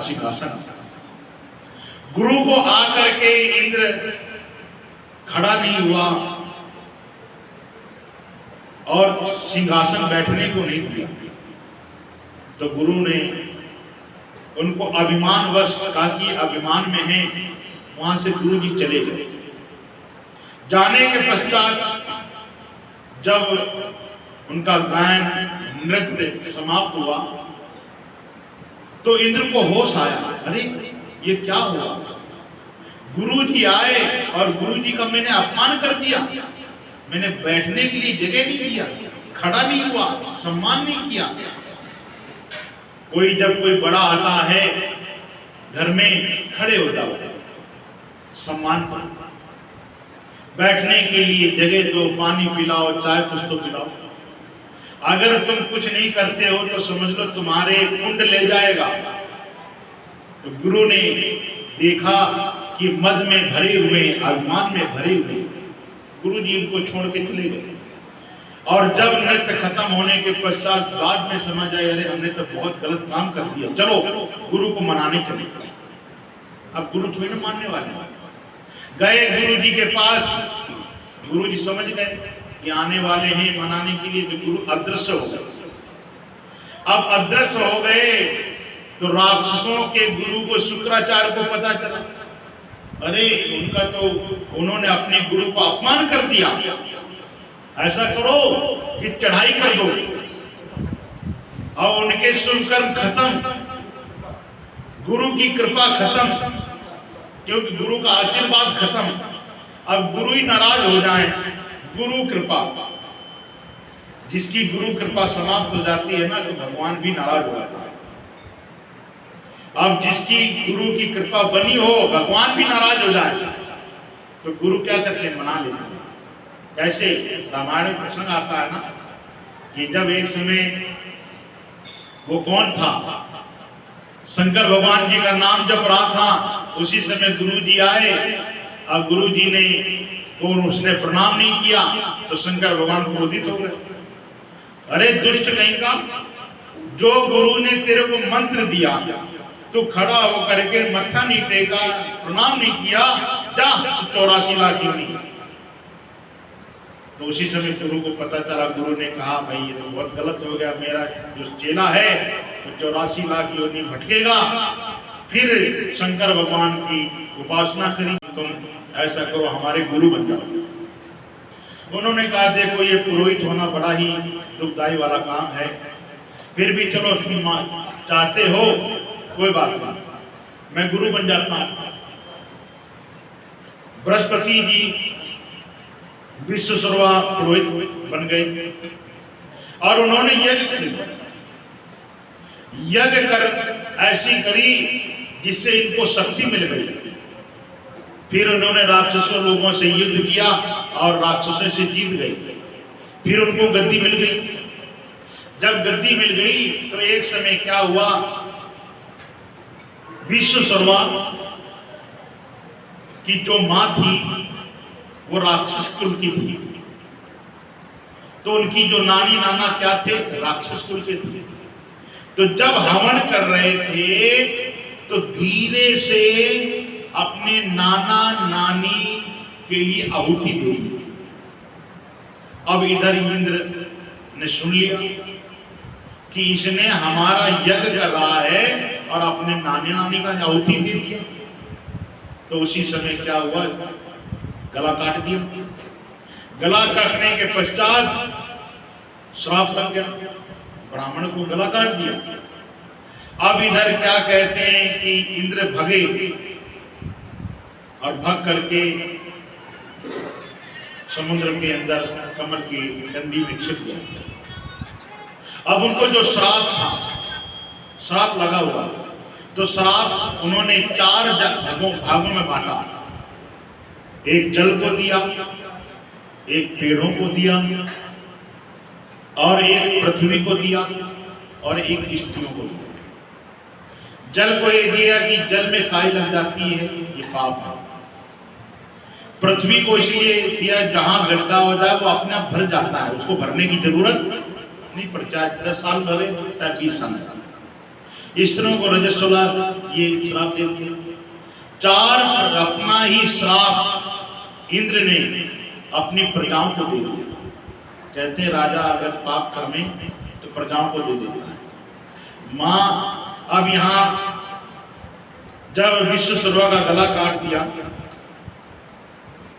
सिंहासन। गुरु को आकर के इंद्र खड़ा नहीं हुआ और सिंहासन बैठने को नहीं दिया, तो गुरु ने उनको अभिमानवश कहा कि अभिमान में है, वहां से गुरु जी चले गए। जाने के पश्चात जब उनका गायन नृत्य समाप्त हुआ तो इंद्र को होश आया, अरे ये क्या हुआ, गुरु जी आए और गुरु जी का मैंने अपमान कर दिया, मैंने बैठने के लिए जगह नहीं दिया, खड़ा नहीं हुआ, सम्मान नहीं किया। जब कोई बड़ा आता है घर में खड़े हो जाओ, सम्मान पाओ, बैठने के लिए जगह दो, पानी पिलाओ, चाय कुछ तो पिलाओ। अगर तुम कुछ नहीं करते हो तो समझ लो तुम्हारे कुंड ले जाएगा। तो गुरु ने देखा कि मद में भरे हुए, अभिमान में भरे हुए, गुरु जी उनको छोड़ के चले गए। और जब नृत्य खत्म होने के पश्चात बाद में समझ आए, अरे हमने तो बहुत गलत काम कर दिया, चलो गुरु को मनाने चले। अब गुरु थोड़ी ना मानने वाले, गए गुरु जी के पास, गुरु जी समझ गए कि आने वाले हैं मनाने के लिए, तो गुरु अदृश्य हो गए। अब अदृश्य हो गए तो राक्षसों के गुरु को, शुक्राचार्य को पता चला, अरे उनका तो, उन्होंने अपने गुरु को अपमान कर दिया, ऐसा करो कि चढ़ाई कर दो और उनके शुभ कर्म खत्म, गुरु की कृपा खत्म, क्योंकि गुरु का आशीर्वाद खत्म। अब गुरु ही नाराज हो जाए, गुरु कृपा, जिसकी गुरु कृपा समाप्त हो जाती है ना, तो भगवान भी नाराज हो जाता है। अब जिसकी गुरु की कृपा बनी हो, भगवान भी नाराज हो जाए, तो गुरु क्या करते हैं, मना लेते हैं। कैसे, रामायण में प्रसंग आता है ना कि जब एक समय, वो कौन था, शंकर भगवान जी का नाम जप रहा था, उसी समय गुरु जी आए। अब गुरु जी ने उसने प्रणाम नहीं किया तो शंकर भगवान क्रोधित हो गए, अरे दुष्ट कहीं का, जो गुरु ने तेरे को मंत्र दिया, तू खड़ा होकर के मत्था नहीं टेका, प्रणाम नहीं किया, जा 84 लाख योनि। तो उसी समय गुरु को पता चला, गुरु ने कहा भाई ये तो बहुत गलत हो गया, मेरा जो चेला है तो 84 लाख योनि भटकेगा। फिर शंकर भगवान की उपासना करी, तुम ऐसा करो हमारे गुरु बन जाओ। उन्होंने कहा देखो ये पुरोहित होना बड़ा ही दुखदाई वाला काम है, फिर भी चलो तुम चाहते हो, कोई बात नहीं, मैं गुरु बन जाता हूं। बृहस्पति जी विश्व सर्वा पुरोहित बन गए और उन्होंने यज्ञ कर ऐसी करी जिससे इनको शक्ति मिल गई। फिर उन्होंने राक्षसों लोगों से युद्ध किया और राक्षसों से जीत गए। फिर उनको गद्दी मिल गई। जब गद्दी मिल गई तो एक समय क्या हुआ, विश्व सर्वा की जो मां थी वो राक्षस कुल की थी, तो उनकी जो नानी नाना क्या थे, राक्षस कुल के थे। तो जब हवन कर रहे थे तो धीरे से अपने नाना नानी के लिए आहुति दे दी। अब इधर इंद्र ने सुन लिया कि इसने हमारा यज्ञ कर रहा है और अपने नानी नानी का आहुति दे दिया। तो उसी समय क्या हुआ, गला काट दिया। गला काटने के पश्चात श्राप लग गया, ब्राह्मण को गला काट दिया। अब इधर क्या कहते हैं कि इंद्र भगे और भग करके समुद्र के अंदर कमल की डंडी में छिप गया। अब उनको जो श्राप था, श्राप लगा हुआ, तो श्राप उन्होंने 4 भागों में बांटा। एक जल को दिया, एक पेड़ों को दिया, और एक पृथ्वी को दिया, और एक स्त्रियों को दिया। जल को ये दिया कि जल में काई लग जाती है, ये पाप है। पृथ्वी को इसलिए दिया जहां गड्ढा हो जाए वो अपने आप भर जाता है, उसको भरने की जरूरत नहीं पड़ती, चाहे 10 साल भरे चाहे 20 साल। स्त्रियों को रजस्वला ये श्राप दे दिया। 4 अपना ही श्राप इंद्र ने अपनी प्रजाओं को दे दिया। कहते हैं राजा अगर पाप करे तो प्रजाओं को दे देता है। माँ अब यहाँ जब विश्व सर्वा का गला काट दिया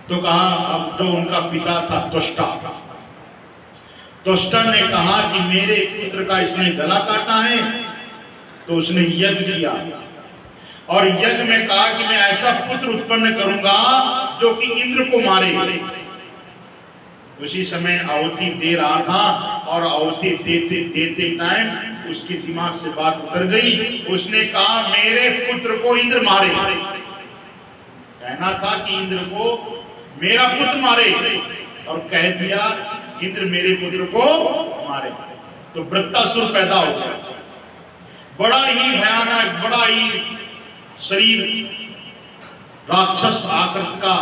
तो कहा, अब जो उनका पिता था त्वष्टा ने कहा कि मेरे पुत्र का इसने गला काटा है, तो उसने यज्ञ किया और यज्ञ में कहा कि मैं ऐसा पुत्र उत्पन्न करूंगा जो कि इंद्र को मारे। उसी समय आहुति दे रहा था और आहुति देते देते टाइम उसके दिमाग से बात उतर गई। उसने कहा मेरे पुत्र को इंद्र मारे। कहना था कि इंद्र को मेरा पुत्र मारे, और कह दिया इंद्र मेरे पुत्र को मारे। तो वृत्तासुर पैदा हो गया, बड़ा ही भयानक, बड़ा ही शरीर राक्षस आकृति का।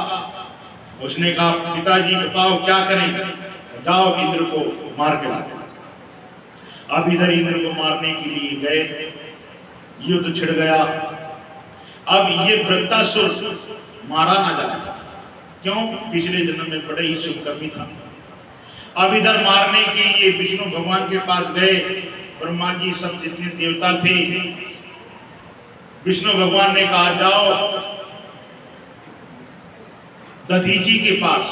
उसने कहा पिताजी बताओ क्या करें, जाओ इंद्र को मार के लाओ। अब इधर इंद्र को मारने के लिए गए, युद्ध छिड़ गया। अब ये वृत्तासुर मारा ना जाए, क्यों? पिछले जन्म में बड़े ही शुभकर्मी था। अब इधर मारने के लिए विष्णु भगवान के पास गए। ब्रह्मा जी सब जितने देवता थे, विष्णु भगवान ने कहा जाओ दधीची के पास,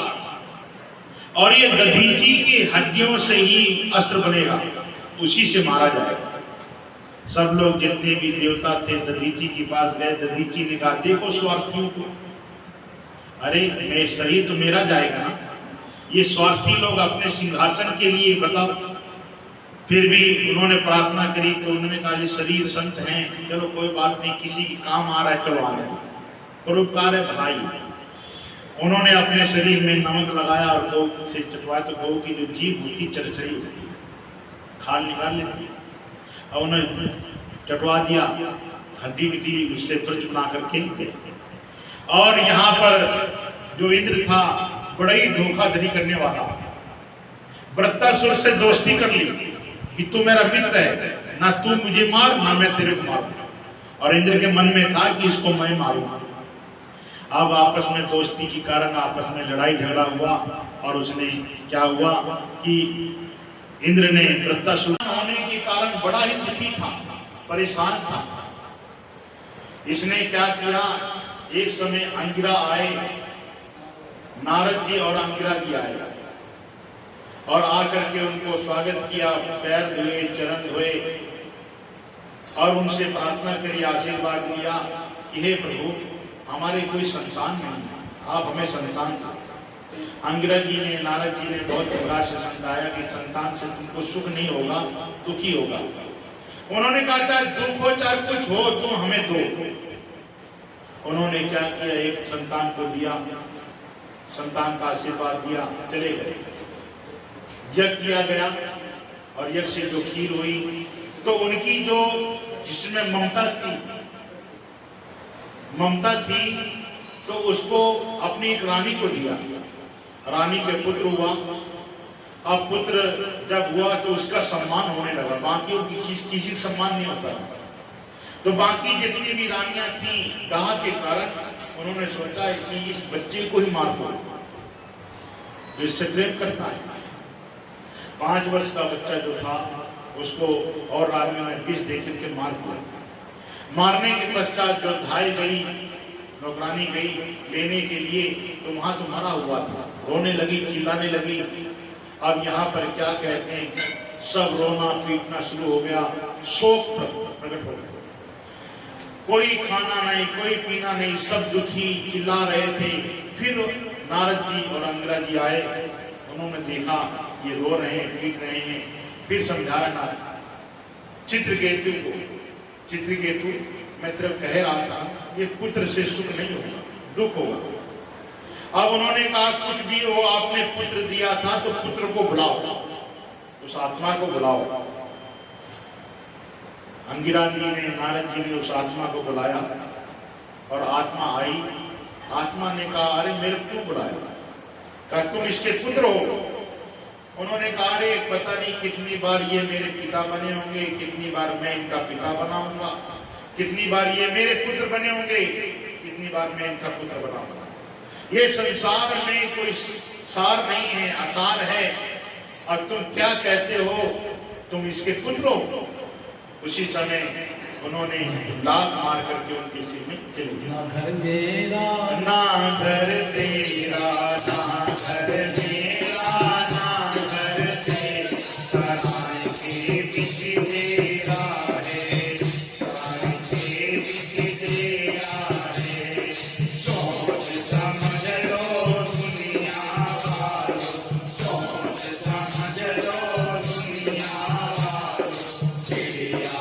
और ये दधीची की हड्डियों से ही अस्त्र बनेगा, उसी से मारा जाएगा। सब लोग जितने भी देवता थे दधीची के पास गए। दधीची ने कहा देखो स्वार्थियों को, अरे मैं शरीर तो मेरा जाएगा ना, ये स्वार्थी लोग अपने सिंहासन के लिए बताओ। फिर भी उन्होंने प्रार्थना करी तो उन्होंने कहा ये शरीर संत हैं, चलो कोई बात नहीं, किसी काम आ रहा है, चलो आ गए, परोपकार है भाई। उन्होंने अपने शरीर में नमक लगाया और गौ से चटवाया, तो गौ की जो जीभ होती चरचरी होती है, खाल निकाल लेती, और उन्हें चटवा दिया, हड्डी निकली, उससे ब्रज बना करके। और यहाँ पर जो इंद्र था बड़ा ही धोखाधड़ी करने वाला, वृत्तासुर से दोस्ती कर ली कि तू मेरा मित्र है, ना तू मुझे मार ना मैं तेरे को मारूं। और इंद्र के मन में था कि इसको मैं मारूंगा। अब आपस में दोस्ती के कारण आपस में लड़ाई झगड़ा हुआ, और उसने क्या हुआ कि इंद्र ने वृत्तासुर होने के कारण बड़ा ही दुखी था, परेशान था। इसने क्या किया, एक समय अंगिरा आए, नारद जी और अंगिरा जी आए, और आकर के उनको स्वागत किया, पैर धोए, चरण धोए, और उनसे प्रार्थना करी, आशीर्वाद लिया कि हे प्रभु हमारे कोई संतान नहीं है, आप हमें संतान दो। अंगिरा जी ने, नारद जी ने बहुत प्रकार से समझाया कि संतान से तुमको सुख नहीं होगा, दुखी होगा। उन्होंने कहा चाहे दुख हो चाहे कुछ हो, तुम हमें दो। उन्होंने क्या किया, एक संतान को दिया, संतान का आशीर्वाद दिया, चले गए। यज्ञ किया गया, और यज्ञ से जो खीर हुई तो उनकी जो जिसमें ममता थी तो उसको अपनी एक रानी को दिया। रानी के पुत्र हुआ। अब पुत्र जब हुआ तो उसका सम्मान होने लगा, बाकियों की किसी सम्मान नहीं होता। तो बाकी जितनी भी रानियां थी दाह के कारण उन्होंने सोचा कि इस बच्चे को ही मार दो, जिससे प्रेम करता है। 5 वर्ष का बच्चा जो था उसको और रानियों ने विष देकर के मार दिया। मारने के पश्चात जो धाई गई, नौकरानी गई लेने के लिए, तो वहां तो मरा हुआ था, रोने लगी, चिल्लाने लगी। अब यहाँ पर क्या कहते हैं, सब रोना पीटना शुरू हो गया, शोक प्रकट हो गया। कोई खाना नहीं, कोई पीना नहीं, सब दुखी चिल्ला रहे थे। फिर नारद जी और अंगिरा जी आए, उन्होंने देखा ये रो रहे हैं, पीट रहे हैं। फिर समझाया ना चित्रकेतु को, चित्रकेतु मैं तेरे कह रहा था ये पुत्र से सुख नहीं होगा, दुख होगा। अब उन्होंने कहा कुछ भी हो, आपने पुत्र दिया था तो पुत्र को बुलाओ, उस आत्मा को बुलाओ। अंगिरा जी ने, नारद जी ने उस आत्मा को बुलाया और आत्मा आई। आत्मा ने कहा अरे मेरे क्यों बुलाया? कहा तुम इसके पुत्र हो। उन्होंने कहा रे पता नहीं कितनी बार ये मेरे पिता बने होंगे, कितनी बार मैं इनका पिता बनाऊंगा, कितनी बार ये मेरे पुत्र बने होंगे, कितनी बार मैं इनका पुत्र बनाऊंगा। ये संसार में कोई सार नहीं है, आसार है, और तुम क्या कहते हो, तुम इसके पुत्र हो। उसी समय उन्होंने लात मार करके उनके सिर में चल दिया। ना घर तेरा ना घर तेरा, ना घर तेरा, ना घर तेरा, के पीछे तेरा है, के पीछे तेरा है। सोच समझ लो दुनिया वालों, सोच समझ लो दुनिया वालों, तेरा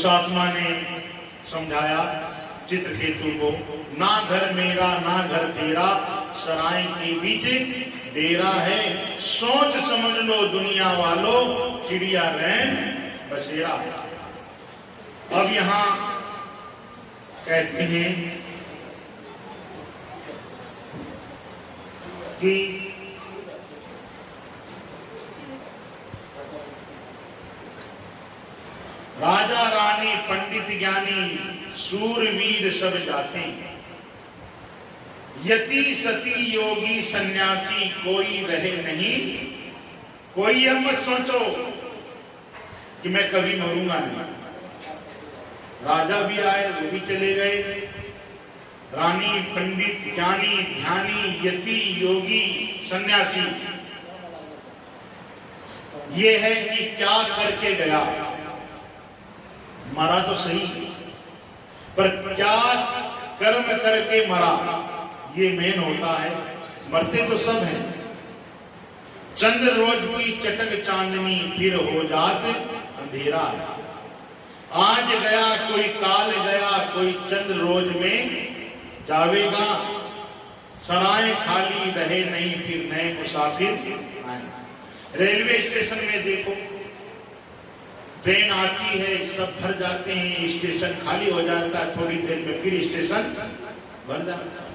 उस आत्मा ने समझाया चित्रकेतु को, ना घर मेरा ना घर तेरा, सराय के बीच डेरा है, सोच समझ लो दुनिया वालों, चिड़िया रैन बसेरा। अब यहां कहते हैं कि राजा रानी पंडित ज्ञानी सूरवीर सब जाते, यति सती योगी सन्यासी कोई रहे नहीं। कोई अब मत सोचो कि मैं कभी मरूंगा नहीं। राजा भी आए, वो भी चले गए, रानी पंडित ज्ञानी ध्यानी यति योगी सन्यासी, ये है कि क्या करके गया। मरा तो सही, पर क्या कर्म करके मरा, ये मेन होता है। मरते तो सब हैं। चंद्र रोज की चटक चांदनी फिर हो जात अंधेरा है। आज गया कोई काल गया, कोई चंद्र रोज में जावेगा। सराय खाली रहे नहीं फिर नए मुसाफिर आए। रेलवे स्टेशन में देखो, ट्रेन आती है, सब भर जाते हैं, स्टेशन खाली हो जाता है, थोड़ी देर में फिर स्टेशन भर जाता है।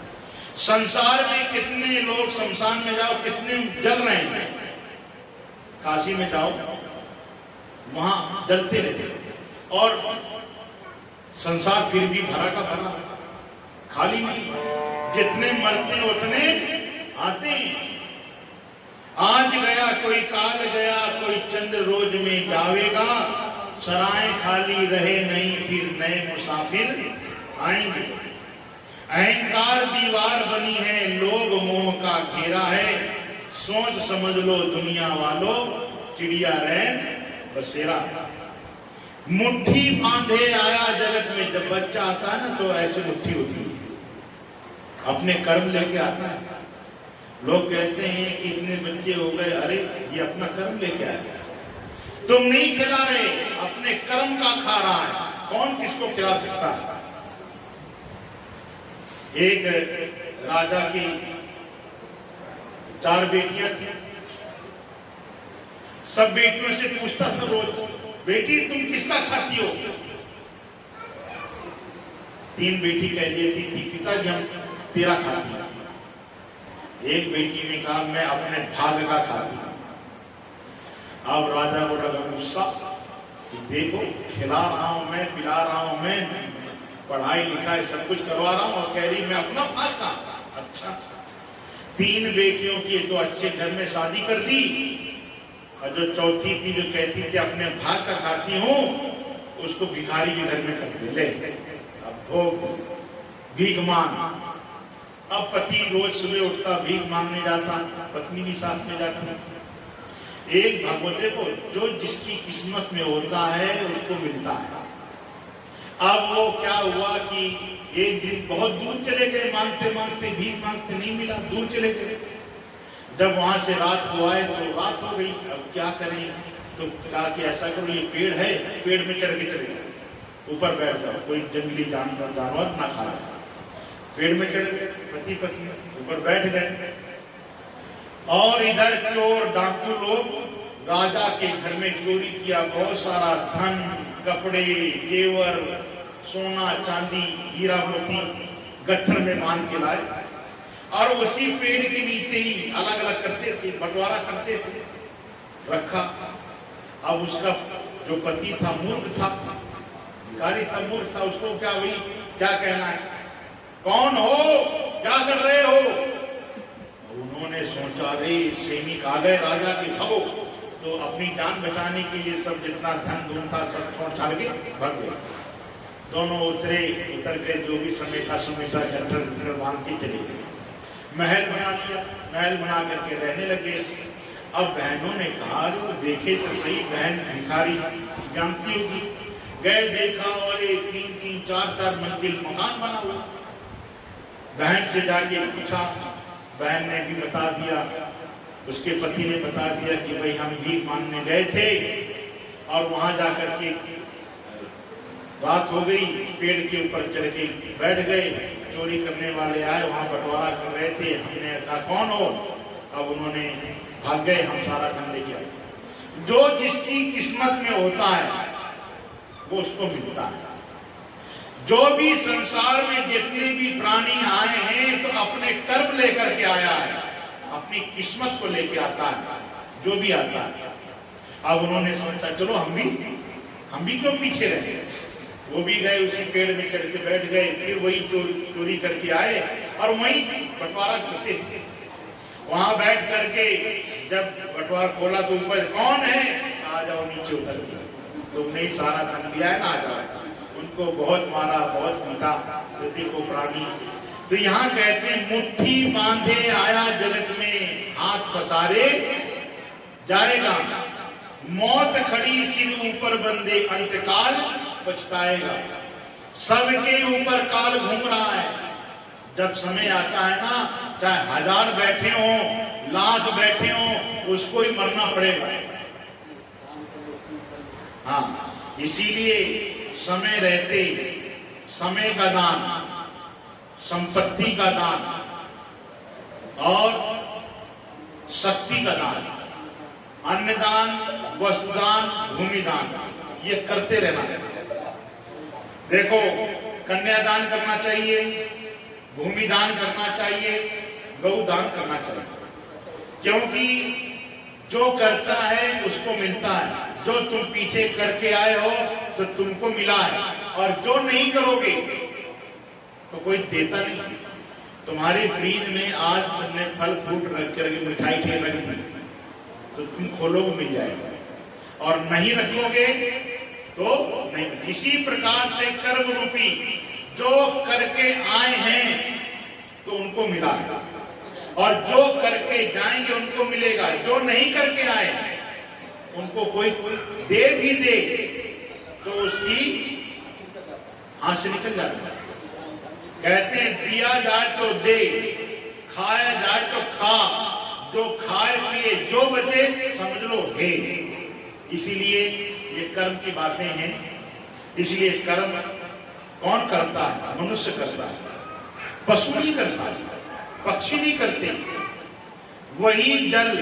संसार में कितने लोग, शमशान में जाओ कितने जल रहे हैं, काशी में जाओ वहां जलते रहते, और संसार फिर भी भरा का भरा, खाली नहीं। जितने मरते उतने आते हैं। आज गया कोई काल गया, कोई चंद्र रोज में जावेगा। सराय खाली रहे नहीं फिर नए मुसाफिर आएंगे। अहंकार दीवार बनी है, लोभ मोह का घेरा है, सोच समझ लो दुनिया वालों, चिड़िया रैन बसेरा। मुट्ठी बांधे आया जगत में, जब बच्चा आता है ना तो ऐसे मुट्ठी होती है, अपने कर्म लेके आता है। लोग कहते हैं कि इतने बच्चे हो गए, अरे ये अपना कर्म लेके आया, तुम नहीं खिला रहे, अपने कर्म का खा रहा है, कौन किसको खिला सकता है। एक राजा की 4 बेटियां थी, सब बेटियों से पूछता था रोज, बेटी तुम किसका खाती हो। 3 बेटी कह देती थी पिताजी हम तेरा खाती हैं। एक बेटी ने कहा मैं अपने भाग्य का खाती हूं। अब राजा को लगा गुस्सा, देखो खिला रहा हूं मैं, पिला रहा हूं मैं, पढ़ाई लिखाई सब कुछ करवा रहा हूं, और कह रही मैं अपना भाग का। अच्छा, 3 बेटियों की तो अच्छे घर में शादी कर दी, और जो चौथी थी जो कहती थी अपने भाग का खाती हूं, उसको भिखारी के घर में कर दे। ले अब भोग, भीख मांग। अब पति रोज सुबह उठता भीख मांगने जाता, पत्नी भी साथ में जाती। एक भगवते को जो जिसकी किस्मत में होता है उसको मिलता है। अब वो क्या हुआ कि एक दिन बहुत दूर चले गए, मांगते मांगते भीख मांगते, नहीं मिला, दूर चले गए। जब वहां से रात को आए तो रात हो गई। अब क्या करें, तो कहा कि ऐसा करो, ये पेड़ है, पेड़ में चढ़ के चले जाओ, ऊपर बैठ जाओ, कोई जंगली जानवर ना खा जाए। पेड़ में चढ़ गए, पति पत्नी ऊपर बैठ गए, और इधर चोर डाकू लोग राजा के घर में चोरी किया। बहुत सारा धन, कपड़े, जेवर, सोना चांदी, हीरा मोती गट्ठर में बांध के लाए, और उसी पेड़ के नीचे ही अलग अलग करते थे, बंटवारा करते थे, रखा। अब उसका जो पति था मूर्ख था, भिखारी था, मूर्ख था, उसको क्या वही क्या कहना है, कौन हो, क्या कर रहे हो। उन्होंने सोचा रे सैनिक आ गए राजा के, भगो। तो अपनी जान बचाने के लिए सब जितना धन धूम था सब छोड़ छाड़ के भाग गए। दोनों उतर के जो भी समेटा गट्ठर बांध के चले गए। महल बना लिया, महल बना करके रहने लगे। अब बहनों ने कहा देखे तो सही, बहन भिखारी जानती होगी। गए देखा, और 3-3, 4-4 मंजिल मकान बना हुआ। बहन से जाके पूछा, बहन ने भी बता दिया, उसके पति ने बता दिया कि भाई हम भीख मांगने गए थे, और वहां जाकर के रात हो गई, पेड़ के ऊपर चढ़ के बैठ गए। चोरी करने वाले आए, वहां बंटवारा कर रहे थे। हमने कहा कौन हो? अब उन्होंने भाग गए, हम सारा धन लेके आए। जो जिसकी किस्मत में होता है वो उसको मिलता है। जो भी संसार में जितने भी प्राणी आए हैं तो अपने कर्म लेकर के आया है, अपनी किस्मत को लेके आता है, जो भी आता है। अब उन्होंने सोचा चलो हम भी क्यों पीछे रहे। वो भी गए, उसी पेड़ में चढ़ के बैठ गए। फिर वही चोरी करके आए और वहीं बंटवारा करते थे। वहां बैठ करके जब बंटवारा खोला तो ऊपर कौन है? आ जाओ नीचे उतर के, तुमने ही सारा धन दिया है ना, आ जाओ। उनको बहुत मारा, बहुत पीटा, को प्राणी। तो यहाँ कहते हैं मुट्ठी बांधे आया जगत में, हाथ पसारे जाएगा। मौत खड़ी सिर ऊपर बंदे, अंतकाल पछताएगा। सबके ऊपर काल घूम रहा है। जब समय आता है ना, चाहे 1000 बैठे हो, लाख बैठे हो, उसको ही मरना पड़ेगा। हाँ, इसीलिए समय रहते समय का दान, संपत्ति का दान और शक्ति का दान, अन्नदान, वस्तुदान, भूमिदान, ये करते रहना है। देखो, कन्यादान करना चाहिए, भूमिदान करना चाहिए, गौदान करना चाहिए, क्योंकि जो करता है उसको मिलता है। जो तुम पीछे करके आए हो तो तुमको मिला है, और जो नहीं करोगे तो कोई देता नहीं। तुम्हारे फ्रीज में आज तुमने फल फ्रूट रख कर मिठाई ठेल रख दी तो तुम खोलोगे मिल जाएगा, और नहीं रखोगे तो नहीं। इसी प्रकार से कर्म रूपी जो करके आए हैं तो उनको मिला है, और जो करके जाएंगे उनको मिलेगा। जो नहीं करके आए उनको कोई दे भी दे तो उसकी हाथ से निकल जाता है। कहते हैं दिया जाए तो दे, खाया जाए तो खा, जो खाए पिए जो बचे समझ लो है। इसीलिए ये कर्म की बातें हैं। इसलिए कर्म कौन करता है? मनुष्य करता है, पशु नहीं करता है, पक्षी नहीं करते। वही जल,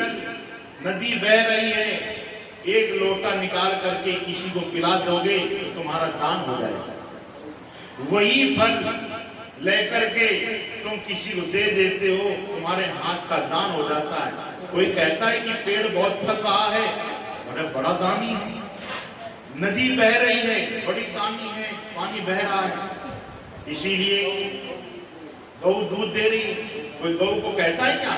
नदी बह रही है, एक लोटा निकाल करके किसी को पिला दोगे तो तुम्हारा दान हो जाएगा। वही फल लेकर के तुम किसी को दे देते हो, तुम्हारे हाथ का दान हो जाता है। कोई कहता है कि पेड़ बहुत फल रहा है, बड़ा दानी है। नदी बह रही है, बड़ी दानी है, पानी बह रहा है। इसीलिए गौ दूध दे रही है। कोई गौ को कहता है क्या?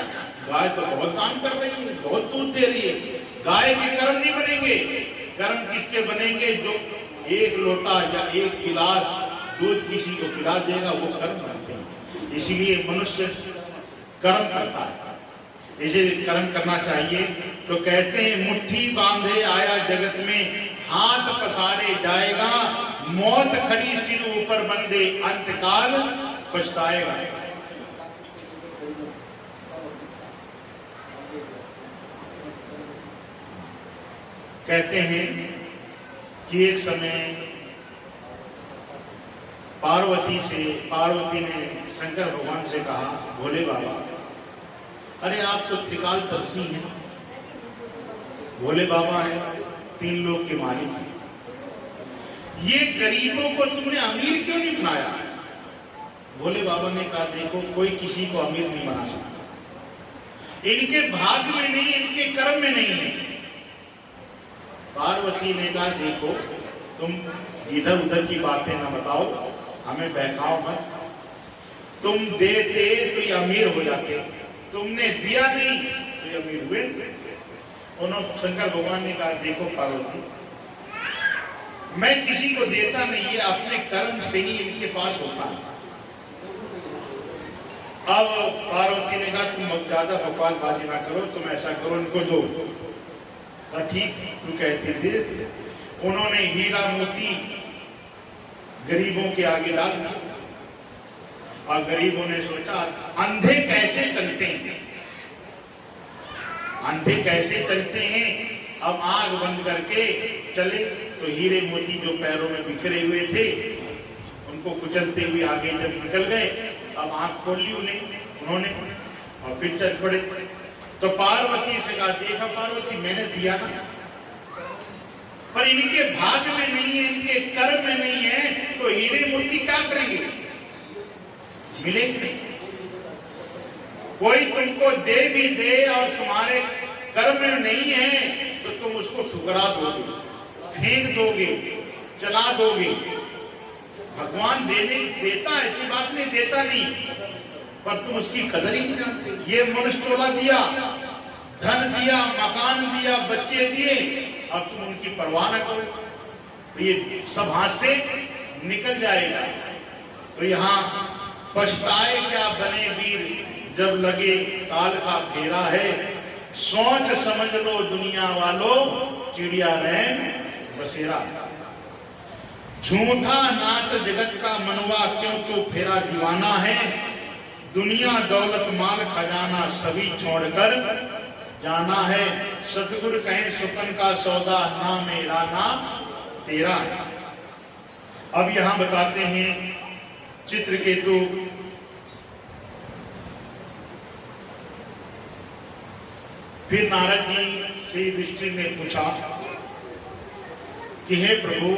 गाय तो बहुत दान कर रही है, बहुत दूध दे रही है। गाय के कर्म नहीं बनेंगे। कर्म किसके बनेंगे? जो एक लोटा या एक गिलास दूध किसी को पिला देगा, वो कर्म करते हैं। इसीलिए मनुष्य कर्म करता है, इसे कर्म करना चाहिए। तो कहते हैं मुट्ठी बांधे आया जगत में, हाथ पसारे जाएगा। मौत खड़ी सिर ऊपर बंदे, अंतकाल पछताएगा। कहते हैं कि एक समय पार्वती ने शंकर भगवान से कहा, भोले बाबा, अरे आप तो त्रिकालदर्शी हैं, भोले बाबा हैं, 3 लोक के मालिक हैं, ये गरीबों को तुमने अमीर क्यों नहीं बनाया? भोले बाबा ने कहा, देखो कोई किसी को अमीर नहीं बना सकता, इनके भाग्य में नहीं, इनके कर्म में नहीं है। पार्वती ने कहा, देखो तुम इधर उधर की बातें ना बताओ, हमें बहकाओ मत। तुम देते तो ये अमीर हो जाते, तुमने दिया नहीं तो ये अमीर हुए। उन्होंने शंकर भगवान ने कहा, देखो पार्वती, मैं किसी को देता नहीं, ये अपने कर्म से ही इनके पास होता है। अब पार्वती ने कहा, तुम ज्यादा बकवासबाजी ना करो, तुम ऐसा करो, इनको दो। ठीक तू कहते थे। उन्होंने हीरा मोती गरीबों के आगे डाल दिया, और गरीबों ने सोचा अंधे कैसे चलते हैं, अंधे कैसे चलते हैं। अब आंख बंद करके चले। तो हीरे मोती जो पैरों में बिखरे हुए थे उनको कुचलते हुए आगे जब निकल गए, अब आंख खोल ली उन्होंने और फिर चल पड़े। तो पार्वती से कहा, देखा पार्वती मैंने दिया ना, पर इनके भाग में नहीं है, इनके कर्म में नहीं है, तो हीरे मोती क्या करेंगे, मिलेंगे नहीं। कोई तुमको दे भी दे और तुम्हारे कर्म में नहीं है तो तुम उसको ठुकरा दोगे, फेंक दोगे, चला दोगे। भगवान देता, ऐसी बात नहीं देता नहीं, पर तुम उसकी कदर ही नहीं जानते। ये मनुष्य टोला दिया, धन दिया, मकान दिया, बच्चे दिए, अब तुम उनकी परवाह न करो तो ये सब हाथ से निकल जाएगा। तो यहाँ पछताए क्या बने वीर, जब लगे काल का फेरा है। सोच समझ लो दुनिया वालों, चिड़िया रैन बसेरा। झूठा नाट जगत का मनवा, क्यों फेरा दीवाना है। दुनिया दौलत माल खजाना, सभी छोड़कर जाना है। सतगुरु कहें सुकन का सौदा, ना मेरा ना तेरा। अब यहां बताते हैं चित्रकेतु फिर नारद जी से युधिष्ठिर ने पूछा कि हे प्रभु,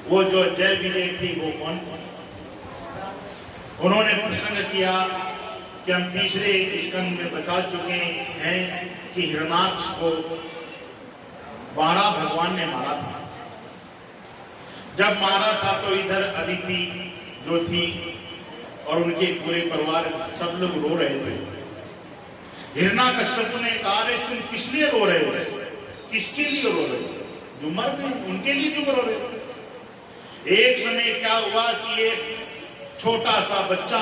वो जो जय विजय थी वो कौन? उन्होंने प्रसंग किया कि हम तीसरे स्कंद में बता चुके हैं कि हिरणाक्ष को 12 भगवान ने मारा था। जब मारा था तो इधर अदिति जो थी और उनके पूरे परिवार सब लोग रो रहे थे। हिरणाकश्यप ने कहा, रे तुम किस लिए रो रहे हो, किसके लिए रो रहे हो? जो मर गए उनके लिए क्यों रो रहे हो? एक समय क्या हुआ कि एक छोटा सा बच्चा,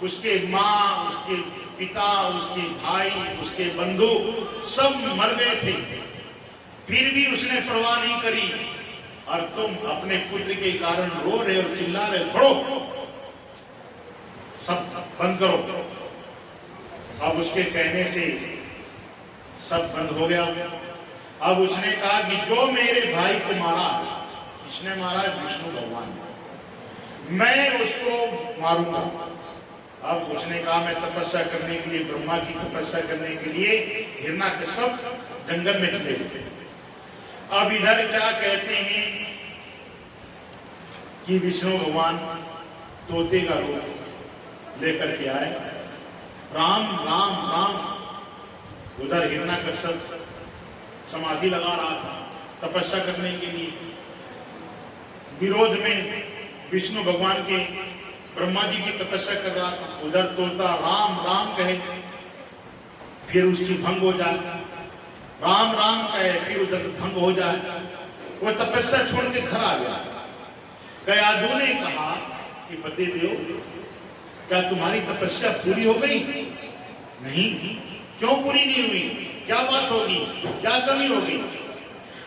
उसके माँ, उसके पिता, उसके भाई, उसके बंधु सब मर गए थे, फिर भी उसने परवाह नहीं करी, और तुम अपने पुत्र के कारण रो रहे हो, चिल्ला रहे हो। छोड़ो, सब बंद करो। अब उसके कहने से सब बंद हो गया। अब उसने कहा कि जो मेरे भाई को मारा, किसने मारा? विष्णु भगवान ने, मैं उसको मारूंगा। अब उसने कहा मैं तपस्या करने के लिए, ब्रह्मा की तपस्या करने के लिए हिरणाकश्यप जंगल में चले गए। अब इधर क्या कहते हैं कि विष्णु भगवान तोते का रूप लेकर के आए, राम राम राम। उधर हिरणाकश्यप समाधि लगा रहा था तपस्या करने के लिए, विरोध में विष्णु भगवान के, ब्रह्मा जी की तपस्या कर रहा था। उधर तोता राम राम कहे, फिर उसकी भंग हो जाए, राम राम कहे, फिर उधर भंग हो जाए। वो तपस्या छोड़ के घर आ गया। कयाधु ने कहा कि पति देव, क्या तुम्हारी तपस्या पूरी हो गई? नहीं। क्यों पूरी नहीं हुई? क्या बात होगी, क्या कमी होगी?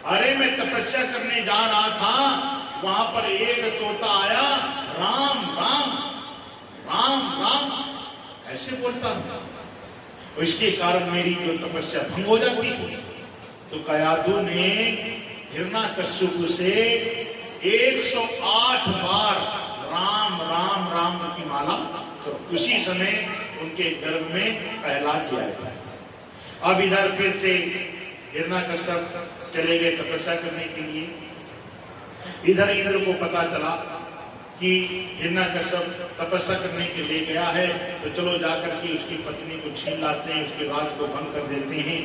अरे मैं तपस्या करने जा रहा था, वहां पर एक तोता आया, राम राम राम राम ऐसे बोलता था, इसके कारण मेरी जो तपस्या भंग हो जाती थी। तो कयाधु ने हिरणाकश्यप से 108 बार राम राम राम की माला, तो उसी समय उनके गर्भ में प्रहलाद जी आए थे। अब इधर फिर से हिरणाकश्यप चले गए तपस्या करने के लिए। इधर इंद्र को पता चला कि हिरणाकश्यप तपस्या करने के लिए गया है, तो चलो जाकर के उसकी पत्नी को छीन लाते हैं, उसके राज को भंग कर देते हैं।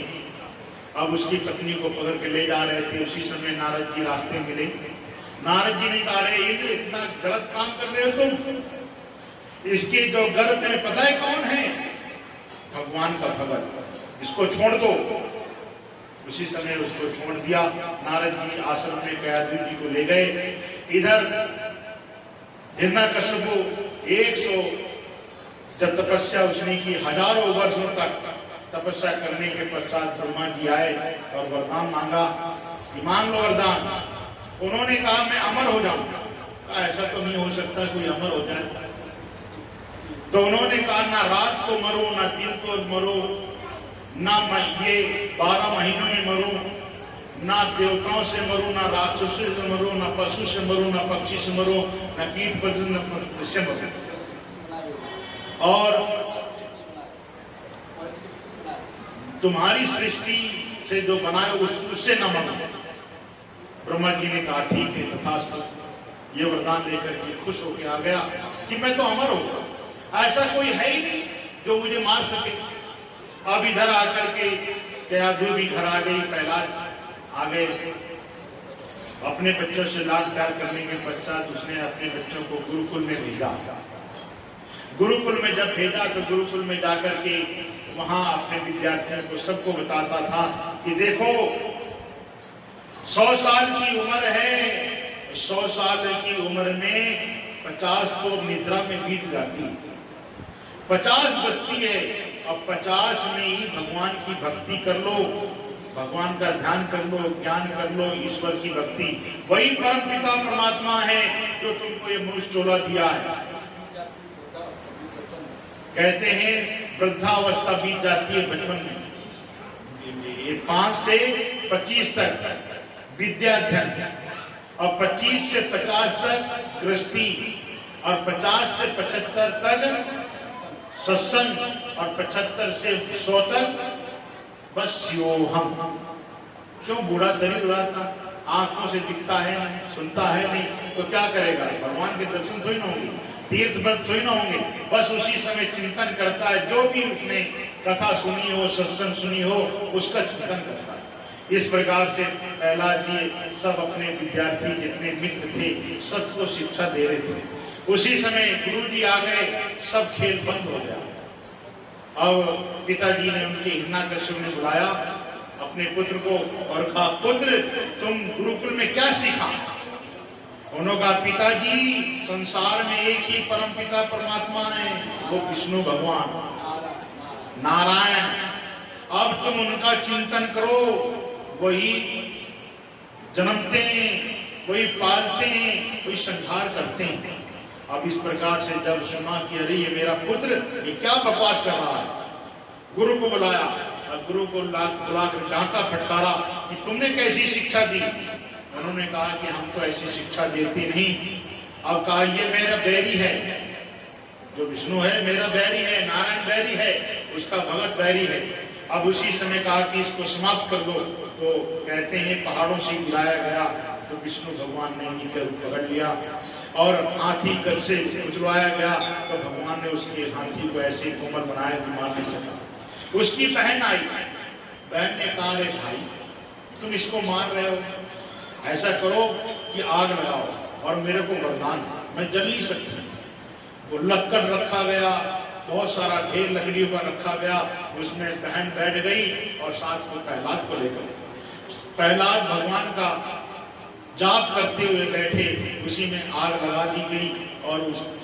अब उसकी पत्नी को पकड़ के ले जा रहे थे, उसी समय नारद जी रास्ते मिले। नारद जी ने कहा, रे इंद्र इतना गलत काम कर रहे हो तुम, इसके जो गर्भ में पता है कौन है? भगवान का भगत, इसको छोड़ दो। उसी समय उसको छोड़ दिया। नारद जी आश्रम में कयाधु जी को ले गए। इधर हिरणाकश्यप 100 जब तपस्या उसने की, हजारों वर्षों तक तपस्या करने के पश्चात ब्रह्मा जी आए और वरदान मांगा कि मांग लो वरदान। उन्होंने कहा मैं अमर हो जाऊंगा। ऐसा तो नहीं हो सकता कोई अमर हो जाए। तो उन्होंने कहा ना रात को मरो, ना दिन को मरो, ना ये 12 महीनों में मरो, ना देवताओं से मरो, ना राक्षसों से मरो, ना पशु से मरो, ना पक्षी से मरो, ना कीट पशु से मरो। और तुम्हारी सृष्टि से जो बनाए उससे न मरो। ब्रह्मा जी ने कहा ठीक है तथास्तु। ये वरदान लेकर के खुश होकर आ गया कि मैं तो अमर होगा, ऐसा कोई है ही नहीं जो मुझे मार सके। अब इधर आकर के जयाधु भी घर आ गई, प्रहलाद आ गए। अपने बच्चों से लाड प्यार करने के पश्चात उसने अपने बच्चों को गुरुकुल में भेजा। गुरुकुल में जब भेजा तो गुरुकुल में जाकर के वहां अपने विद्यार्थियों को सबको बताता था कि देखो 100 साल की उम्र है, 100 साल की उम्र में 50 तो निद्रा में बीत जाती है, 50 बचती है। अब 50 में ही भगवान की भक्ति कर लो, भगवान का ध्यान कर लो, ज्ञान कर लो, ईश्वर की भक्ति। वही परम पिता परमात्मा है जो तुमको ये मनुष्य चोला दिया है। कहते हैं वृद्धावस्था बीत जाती है बचपन में, 5 से 25 तक विद्याध्ययन, और 25 से 50 तक गृहस्थी, और 50 से 75 तक सत्संग, और 75 से 100 तक बस योहम। क्यों? बूढ़ा शरीर हो रहा था, आंखों से दिखता है नहीं, सुनता है नहीं, तो क्या करेगा? भगवान के दर्शन थोड़ी ना होंगे, तीर्थ व्रत थोड़ी ना होंगे। बस उसी समय चिंतन करता है, जो भी उसने कथा सुनी हो, सत्संग सुनी हो, उसका चिंतन करता है। इस प्रकार से प्रहलाद जी सब अपने विद्यार्थी जितने मित्र थे सबको शिक्षा दे रहे थे। उसी समय गुरु जी आ गए, सब खेल बंद हो गया। अब पिताजी ने उनके हिरण्याकश्यप ने बुलाया अपने पुत्र को और कहा, पुत्र तुम गुरुकुल में क्या सीखा? उन्होंने कहा, पिताजी संसार में एक ही परम पिता परमात्मा है, वो विष्णु भगवान नारायण। अब तुम उनका चिंतन करो, वही जन्मते हैं, वही पालते हैं, वही संहार करते हैं। अब इस प्रकार से जब सुना कि अरे ये मेरा पुत्र ये क्या बकवास कर रहा है, गुरु को बुलाया और गुरु को बुलाकर डांटा फटकारा कि तुमने कैसी शिक्षा दी। उन्होंने कहा कि हम तो ऐसी शिक्षा देते नहीं। अब कहा ये मेरा बैरी है, जो विष्णु है मेरा बैरी है, नारायण बैरी है, उसका भगत बैरी है। अब उसी समय कहा कि इसको समाप्त कर दो। तो कहते हैं पहाड़ों से गिराया गया तो विष्णु भगवान ने नीचे पकड़ लिया, और हाथी कद से उछलवाया गया तो भगवान ने उसके हाथी को ऐसे कोमल बनाया कि मार नहीं सका। उसकी बहन आई, बहन ने कहा, अरे भाई तुम इसको मार रहे हो, ऐसा करो कि आग लगाओ और मेरे को वरदान, मैं जल नहीं सकती। वो लक्कड़ रखा गया, बहुत सारा ढेर लकड़ियों का रखा गया, उसमें बहन बैठ गई और साथ में प्रहलाद को लेकर। प्रहलाद भगवान का जाप करते हुए बैठे, उसी में आग लगा दी गई और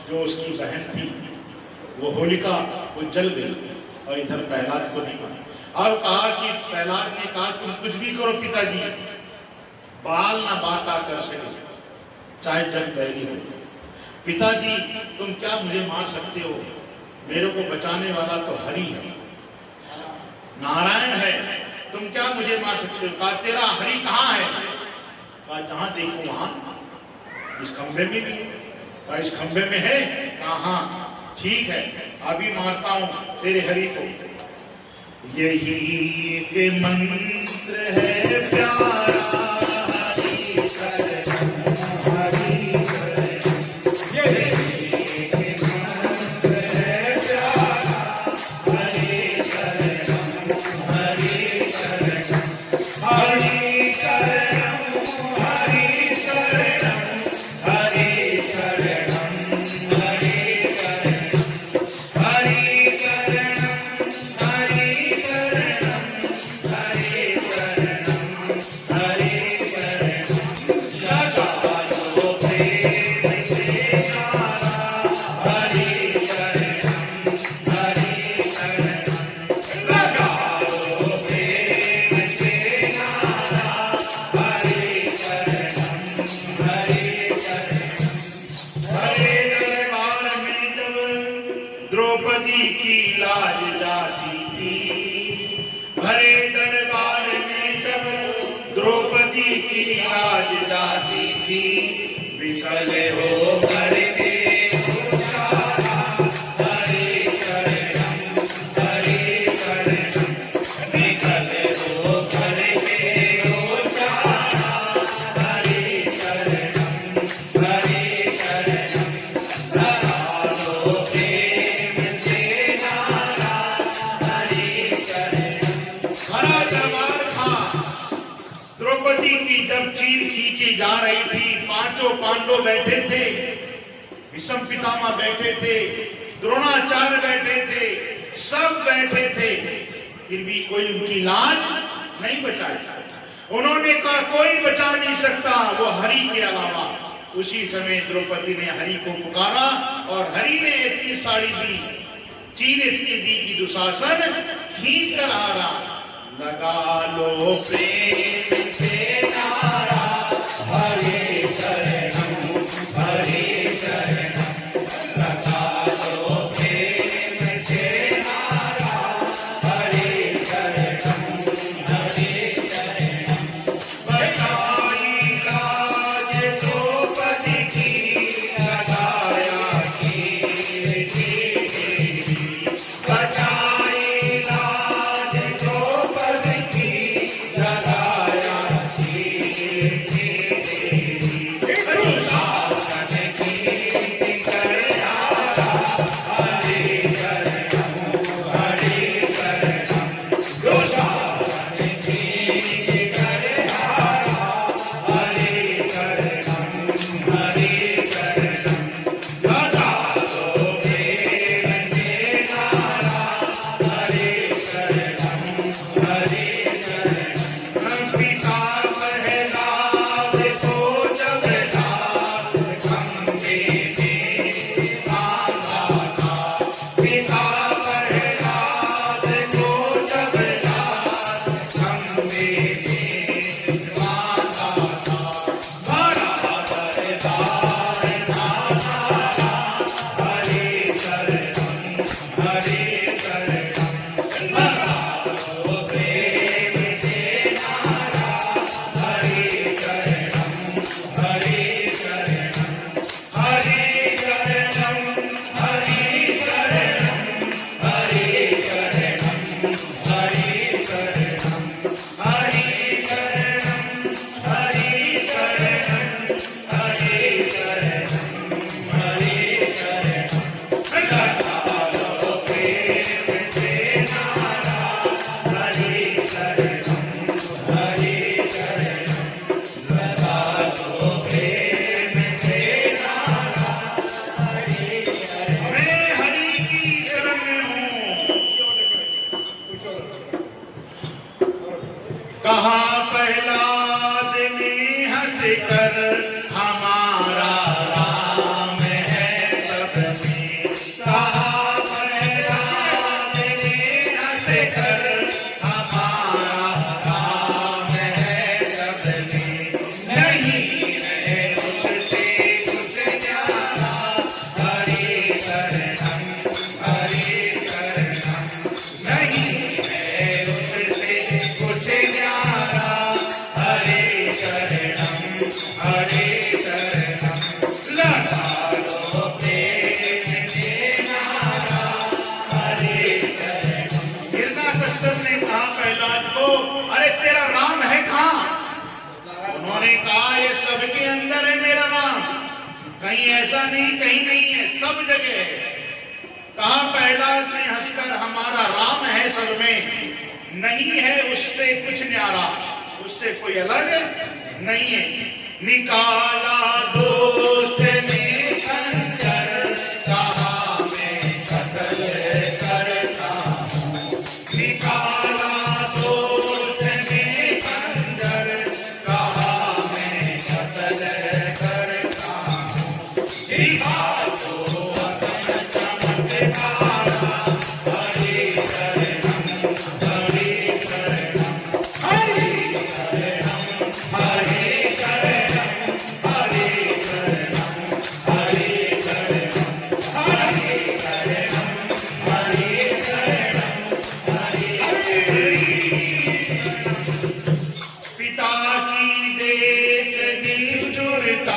जो उसकी बहन थी वो होलिका वो जल गई और इधर प्रहलाद को नहीं माना। और कहा कि प्रहलाद ने कहा तुम कुछ भी करो पिताजी, बाल ना बाता कर सके, चाहे जग बैरी हो। पिताजी तुम क्या मुझे मार सकते हो? मेरे को बचाने वाला तो हरि है, नारायण है, तुम क्या मुझे मार सकते हो? कहा तेरा हरि कहाँ है? कहा जहां देखो वहां, इस खंभे में भी। कहा इस खंभे में है? कहा हाँ ठीक है, अभी मारता हूं तेरे हरि को। यही के मंत्र है प्यारा, हरि कर हरि कर। द्रौपदी की लाज जाती थी, भरे दरबार में जब द्रौपदी की विकल हो करके उचारा हरि शरणम विकल हो करके उचारा हरि शरणम लगा लो प्रेम से नारा हरि शरणम। हरा दरबार था। द्रौपदी की जब चीर खींची जा रही थी, पांचों पांडव बैठे थे, भीष्म पितामह बैठे थे, द्रोणाचार्य बैठे थे, सब बैठे थे, फिर भी कोई उनकी लाज नहीं बचाई। उन्होंने कहा कोई बचा नहीं सकता वो हरि के अलावा। उसी समय द्रौपदी ने हरि को पुकारा और हरि ने इतनी साड़ी दी, चीर इतनी दी कि दुशासन खींच कर आ रहा। लगा लो प्रेम से नारा हरि शरणम लगा लो प्रेम से नारा हरि शरणम बचाई लाज द्रौपदी की लगाया चीर बचाई लाज द्रौपदी की लगाया चीर दुशासन की कर डाला हरि शरणम दुशासन की कर डाला हरि शरणम लगा लो प्रेम से नारा हरि शरणम पिता प्रहलाद को जब लात खंभे में बांधा था, पिता प्रहलाद को जब लात खंभे में बांधा था, बड़ा दरबार नारा हरि शरणम लगा लो प्रेम से नारा हरि शरणम हरि शरणम हरि शरणम हरि शरणम हरि शरणम हरि शरणम हरि शरणम हरि शरणम हरि शरणम लगा लो प्रेम से नारा हरि शरणम लगा लो प्रेम से नारा हरि शरणम। मैं हरि की शरण में हूँ। कहा प्रहलाद ने हंस कर हमारा राम है सब में। कहा प्रहलाद ने हंस कर हमारा राम है सब में। नहीं है उससे कुछ न्यारा हरि शरणम नहीं है उससे कुछ न्यारा हरि शरणम लगा लो प्रेम से नारा हरि शरणम। हिरण्यकश्यप ने कहा प्रहलाद को, अरे तेरा राम है कहाँ? उन्होंने कहा ये सबके अंदर है मेरा राम, कहीं ऐसा नहीं कहीं नहीं है, सब जगह है। कहा प्रहलाद ने हंसकर हमारा राम है सब में, नहीं है उससे कुछ न्यारा, उससे कोई अलग नहीं है। निकाला दोस्त ने खंजर, कहा मैं कत्ल करता हूँ। निकाला दोस्त ने खंजर, कहा मैं कत्ल करता हूँ। दिखा दो अपन चमत्कारा हरि शरणम हरि शरणम हरि पिता की देख निर्जुरता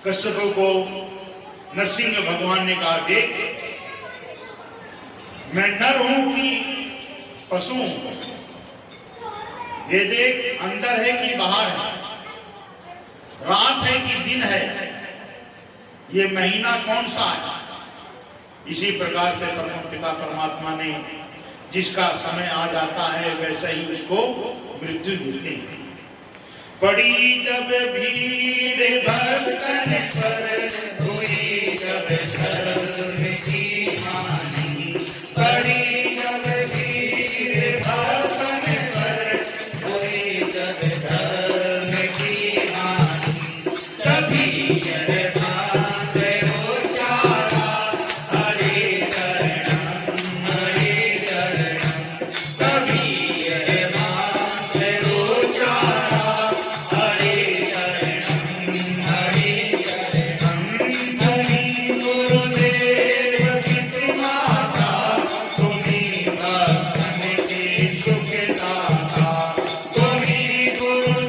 कश्यप को नरसिंह भगवान ने कहा, देख मैं नर हूं कि पशु हूं, ये देख अंदर है कि बाहर है, रात है कि दिन है, ये महीना कौन सा है। इसी प्रकार से पिता परमात्मा ने जिसका समय आ जाता है वैसा ही उसको मृत्यु देते हैं। पड़ी जब भीड़ भक्तन पर हुई जब धर्म की हानि, पड़ी जब भीड़ भक्तन पर हुई जब धर्म की हानि, तभी यह बात उचारा हरि चरणम हरि चरणम, तभी यह बात उचारा गुरु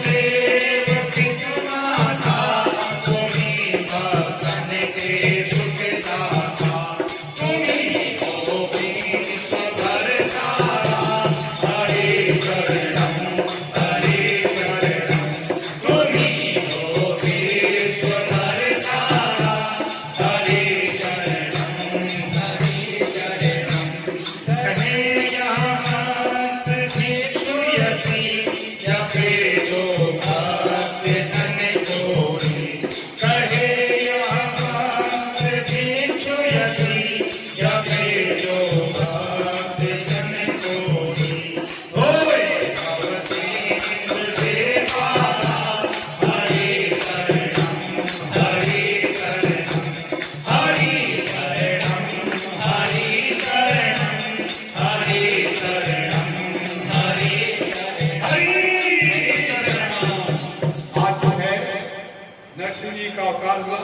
नरसिंह जी का अवतार हुआ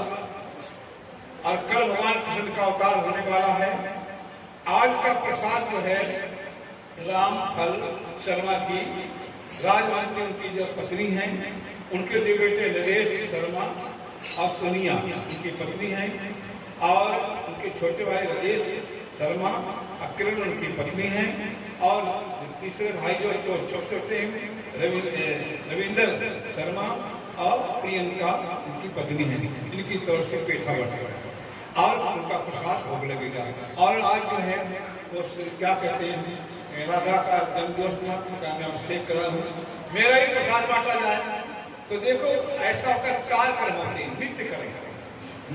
और कल भगवान कृष्ण का अवतार होने वाला है। आज का प्रसाद जो है राम फल शर्मा की राजवंती उनकी जो पत्नी है, उनके दो बेटे नरेश शर्मा और सोनिया उनकी पत्नी है, और उनके छोटे भाई राजेश शर्मा और किरण उनकी पत्नी है, और तीसरे भाई जो छोटे हैं रविंदर शर्मा और प्रियंका उनकी पत्नी है, इनकी तरफ से पेशा बढ़ा और उनका प्रसाद भोग लगेगा। और आज जो है वो क्या कहते हैं, राधा का जन्मदिवस था, उनका मैं अभिषेक कर रहा हूँ, मेरा ही प्रसाद बांटा जाए। तो देखो ऐसा होकर 4 कर्म होते हैं, नित्य कर्म,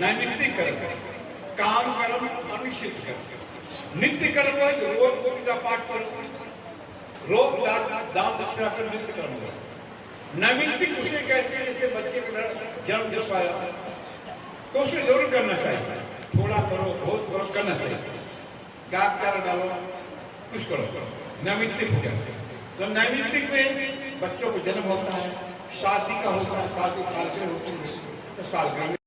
नैमित्तिक कर्म, काम कर्म, अनिश्चित कर्म। नित्य कर्म है रोज पूजा पाठ करो, रोज दान दक्षिणा कर नित्य कर्म करो। नैमित्तिक उसे कहते हैं जैसे बच्चे का जन्म दिवस आया तो उसे जरूर करना चाहिए, थोड़ा करो बहुत करो, करना चाहिए, क्या डालो कुछ करो, नैमित्तिक हो जाए। तो नैमित्तिक में बच्चों को जन्म होता है, शादी का होता है, शादी साल के होती है तो साल का